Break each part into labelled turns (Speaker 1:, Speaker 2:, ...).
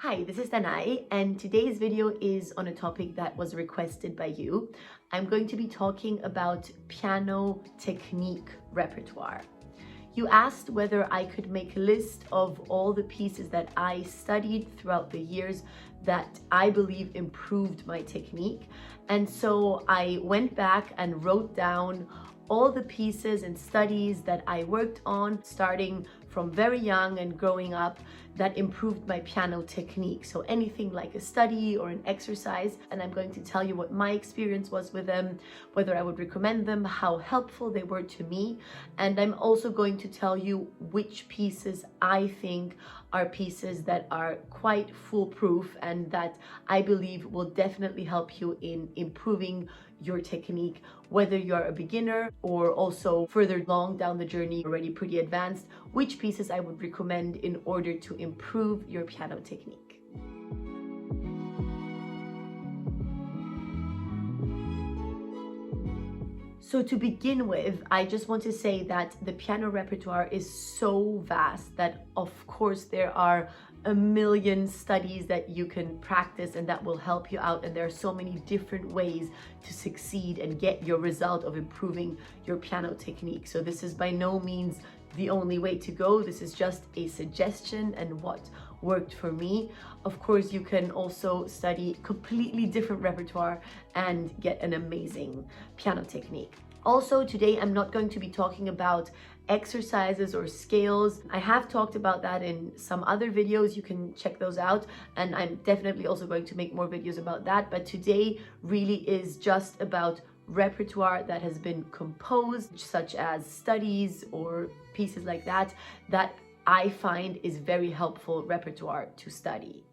Speaker 1: Hi, this is Danae, and today's video is on a topic that was requested by you. I'm going to be talking about piano technique repertoire. You asked whether I could make a list of all the pieces that I studied throughout the years that I believe improved my technique. And so I went back and wrote down all the pieces and studies that I worked on starting from very young and growing up that improved my piano technique. So anything like a study or an exercise, and I'm going to tell you what my experience was with them, whether I would recommend them, how helpful they were to me, and I'm also going to tell you which pieces I think are pieces that are quite foolproof and that I believe will definitely help you in improving your technique, whether you're a beginner or also further along down the journey, already pretty advanced, which pieces I would recommend in order to improve your piano technique. So to begin with, I just want to say that the piano repertoire is so vast that of course there are a million studies that you can practice and that will help you out, and there are so many different ways to succeed and get your result of improving your piano technique. So this is by no means the only way to go. This is just a suggestion and what worked for me. Of course, you can also study completely different repertoire and get an amazing piano technique. Also, today I'm not going to be talking about exercises or scales. I have talked about that in some other videos. You can check those out, and I'm definitely also going to make more videos about that. But today really is just about repertoire that has been composed, such as studies or pieces like that, that I find is very helpful repertoire to study.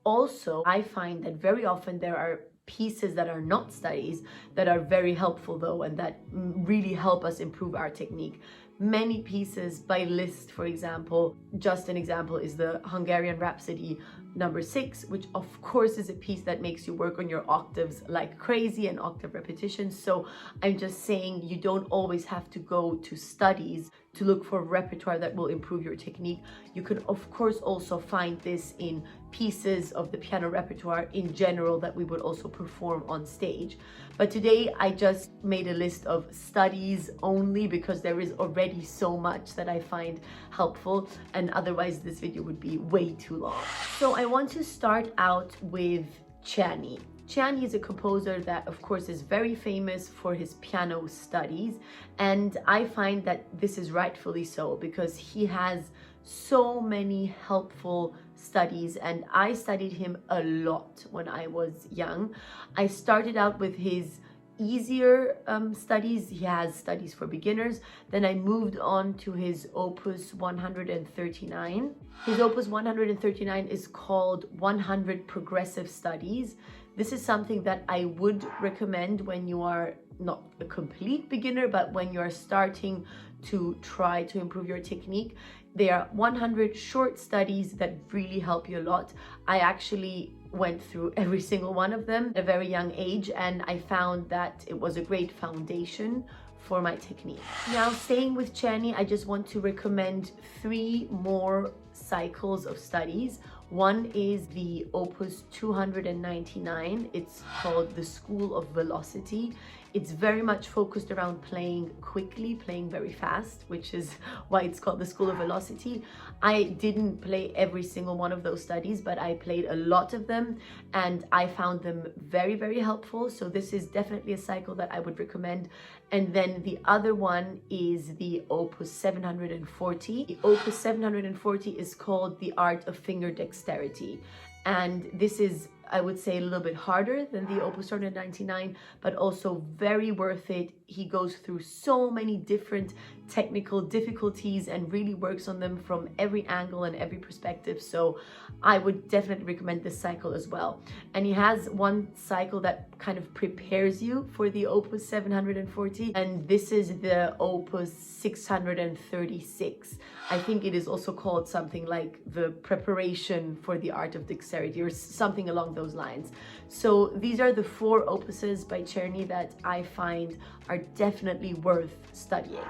Speaker 1: Also, I find that very often there are pieces that are not studies that are very helpful though, and that really help us improve our technique. Many pieces by Liszt, for example, just an example is the Hungarian Rhapsody number 6, which of course is a piece that makes you work on your octaves like crazy and octave repetitions. So I'm just saying you don't always have to go to studies to look for repertoire that will improve your technique. You can of course also find this in pieces of the piano repertoire in general that we would also perform on stage. But today I just made a list of studies only because there is already so much that I find helpful, and otherwise this video would be way too long. So I want to start out with Czerny. Czerny is a composer that of course is very famous for his piano studies, and I find that this is rightfully so because he has so many helpful studies, and I studied him a lot when I was young. I started out with his easier studies. He has studies for beginners. Then I moved on to his Opus 139. His Opus 139 is called 100 Progressive Studies. This is something that I would recommend when you are not a complete beginner, but when you are starting to try to improve your technique. They are 100 short studies that really help you a lot. I actually went through every single one of them at a very young age, and I found that it was a great foundation for my technique. Now, staying with Czerny, I just want to recommend 3 more cycles of studies. One is the Opus 299. It's called the School of Velocity. It's very much focused around playing quickly, playing very fast, which is why it's called the School of Velocity. I didn't play every single one of those studies, but I played a lot of them and I found them very, very helpful. So this is definitely a cycle that I would recommend. And then the other one is the Opus 740. The Opus 740 is called The Art of Finger Dexterity. And this is, I would say, a little bit harder than the Opus 299, but also very worth it. He goes through so many different technical difficulties and really works on them from every angle and every perspective. So I would definitely recommend this cycle as well. And he has one cycle that kind of prepares you for the Opus 740, and this is the Opus 636. I think it is also called something like the preparation for the art of dexterity or something along those lines. So these are the 4 opuses by Czerny that I find are definitely worth studying.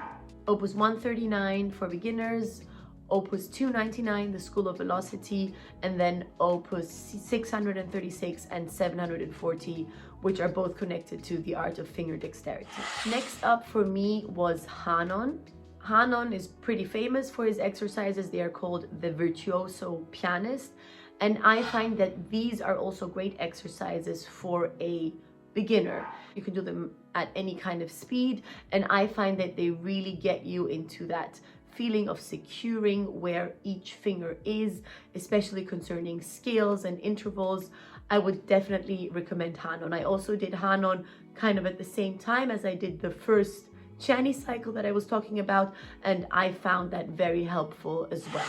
Speaker 1: Opus 139 for beginners, Opus 299, the School of Velocity, and then Opus 636 and 740, which are both connected to the art of finger dexterity. Next up for me was Hanon. Hanon is pretty famous for his exercises. They are called the virtuoso pianist. And I find that these are also great exercises for a beginner. You can do them at any kind of speed, and I find that they really get you into that feeling of securing where each finger is, especially concerning scales and intervals. I would definitely recommend Hanon. I also did Hanon kind of at the same time as I did the first Czerny cycle that I was talking about, and I found that very helpful as well.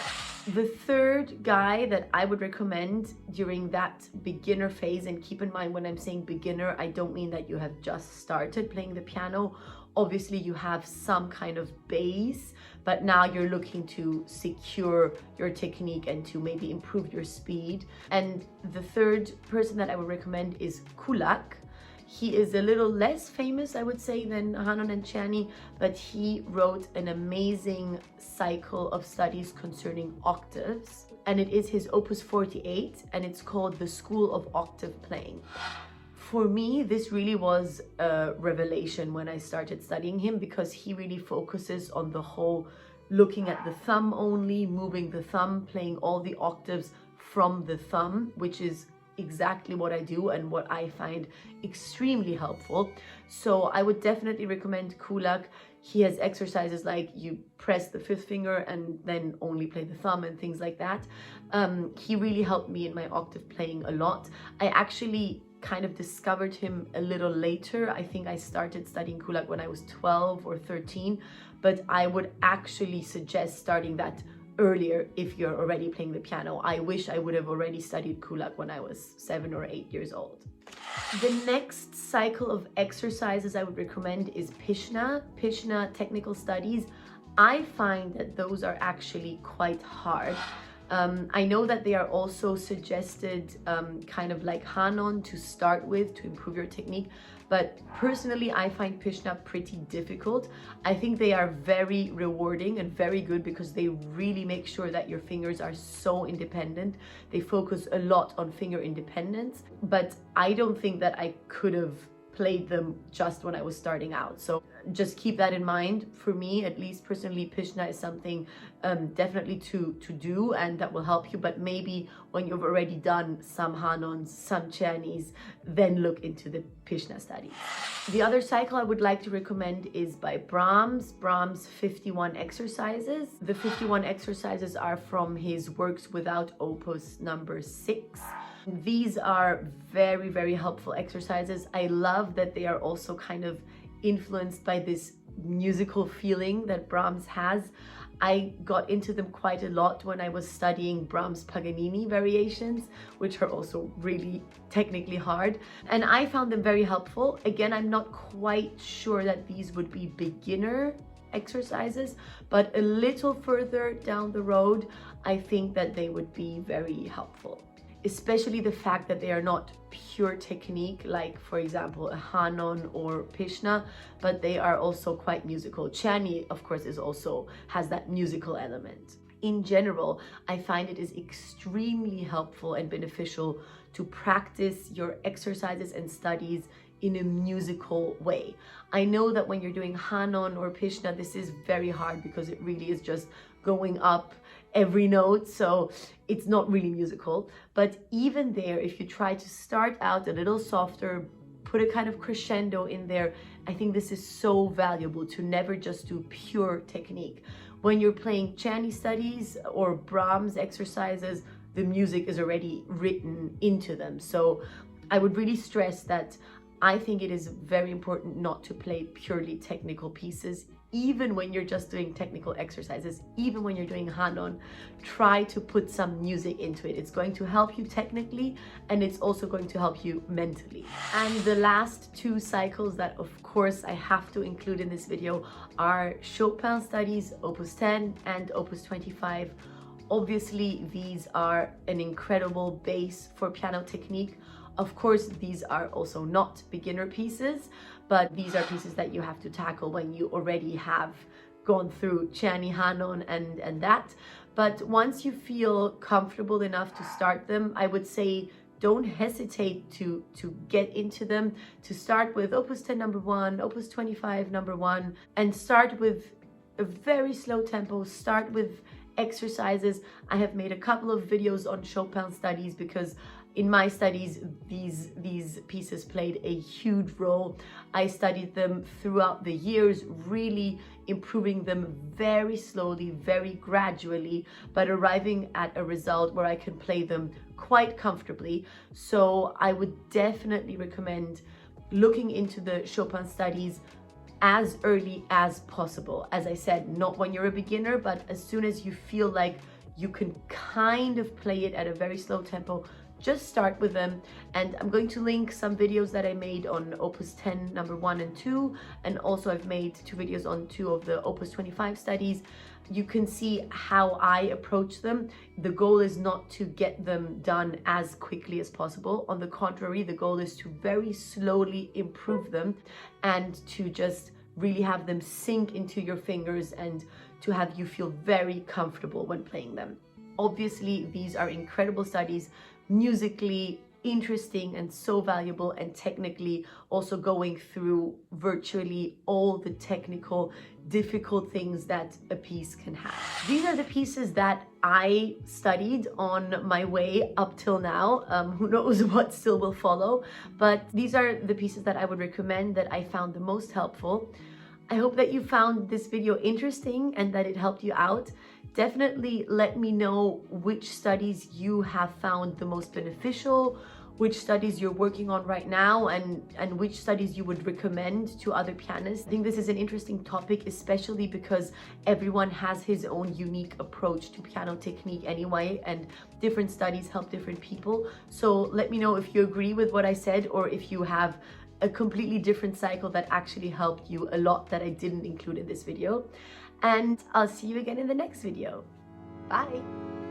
Speaker 1: The third guy that I would recommend during that beginner phase, and keep in mind when I'm saying beginner, I don't mean that you have just started playing the piano. Obviously you have some kind of base, but now you're looking to secure your technique and to maybe improve your speed. And the third person that I would recommend is Kullak. He is a little less famous, I would say, than Hanon and Czerny, but he wrote an amazing cycle of studies concerning octaves. And it is his Opus 48, and it's called the School of Octave Playing. For me, this really was a revelation when I started studying him, because he really focuses on the whole looking at the thumb only, moving the thumb, playing all the octaves from the thumb, which is exactly what I do and what I find extremely helpful. So I would definitely recommend Kulak. He has exercises like you press the fifth finger and then only play the thumb and things like that. He really helped me in my octave playing a lot. I actually kind of discovered him a little later. I think I started studying Kulak when I was 12 or 13, but I would actually suggest starting that earlier if you're already playing the piano. I wish I would have already studied Kulak when I was 7 or 8 years old. The next cycle of exercises I would recommend is Pishna. Pishna technical studies. I find that those are actually quite hard. I know that they are also suggested kind of like Hanon to start with to improve your technique, but personally I find Pishna pretty difficult. I think they are very rewarding and very good because they really make sure that your fingers are so independent. They focus a lot on finger independence, but I don't think that I could have played them just when I was starting out. So just keep that in mind. For me, at least personally, Pishna is something definitely to do, and that will help you. But maybe when you've already done some Hanons, some Czernys, then look into the Pishna studies. The other cycle I would like to recommend is by Brahms. Brahms 51 exercises. The 51 exercises are from his works without opus number 6. These are very, very helpful exercises. I love that they are also kind of influenced by this musical feeling that Brahms has. I got into them quite a lot when I was studying Brahms Paganini variations, which are also really technically hard. And I found them very helpful. Again, I'm not quite sure that these would be beginner exercises, but a little further down the road, I think that they would be very helpful. Especially the fact that they are not pure technique, like for example a Hanon or Pishna, but they are also quite musical. Czerny, of course, has that musical element. In general, I find it is extremely helpful and beneficial to practice your exercises and studies in a musical way. I know that when you're doing Hanon or Pishna, this is very hard because it really is just going up every note, so it's not really musical. But even there, if you try to start out a little softer, put a kind of crescendo in there, I think this is so valuable to never just do pure technique. When you're playing Czerny studies or Brahms exercises, the music is already written into them. So I would really stress that I think it is very important not to play purely technical pieces. Even when you're just doing technical exercises, even when you're doing Hanon, try to put some music into it. It's going to help you technically, and it's also going to help you mentally. And the last two cycles that of course I have to include in this video are Chopin studies, Opus 10 and Opus 25. Obviously, these are an incredible base for piano technique. Of course, these are also not beginner pieces, but these are pieces that you have to tackle when you already have gone through Czerny, Hanon and that. But once you feel comfortable enough to start them, I would say don't hesitate to get into them, to start with Opus 10 number 1, Opus 25 number 1, and start with a very slow tempo. Start with exercises. I have made a couple of videos on Chopin studies because in my studies these pieces played a huge role. I studied them throughout the years, really improving them very slowly, very gradually, but arriving at a result where I can play them quite comfortably. So I would definitely recommend looking into the Chopin studies as early as possible. As I said, not when you're a beginner, but as soon as you feel like you can kind of play it at a very slow tempo, just start with them. And I'm going to link some videos that I made on Opus 10 number 1 and 2, and also I've made 2 videos on 2 of the Opus 25 studies. You can see how I approach them. The goal is not to get them done as quickly as possible. On the contrary, the goal is to very slowly improve them and to just really have them sink into your fingers and to have you feel very comfortable when playing them. Obviously, these are incredible studies, musically interesting and so valuable, and technically also going through virtually all the technical difficult things that a piece can have. These are the pieces that I studied on my way up till now. Who knows what still will follow, but these are the pieces that I would recommend, that I found the most helpful. I hope that you found this video interesting and that it helped you out. Definitely let me know which studies you have found the most beneficial, which studies you're working on right now, and which studies you would recommend to other pianists. I think this is an interesting topic, especially because everyone has his own unique approach to piano technique anyway, and different studies help different people. So let me know if you agree with what I said, or if you have a completely different cycle that actually helped you a lot that I didn't include in this video. And I'll see you again in the next video. Bye!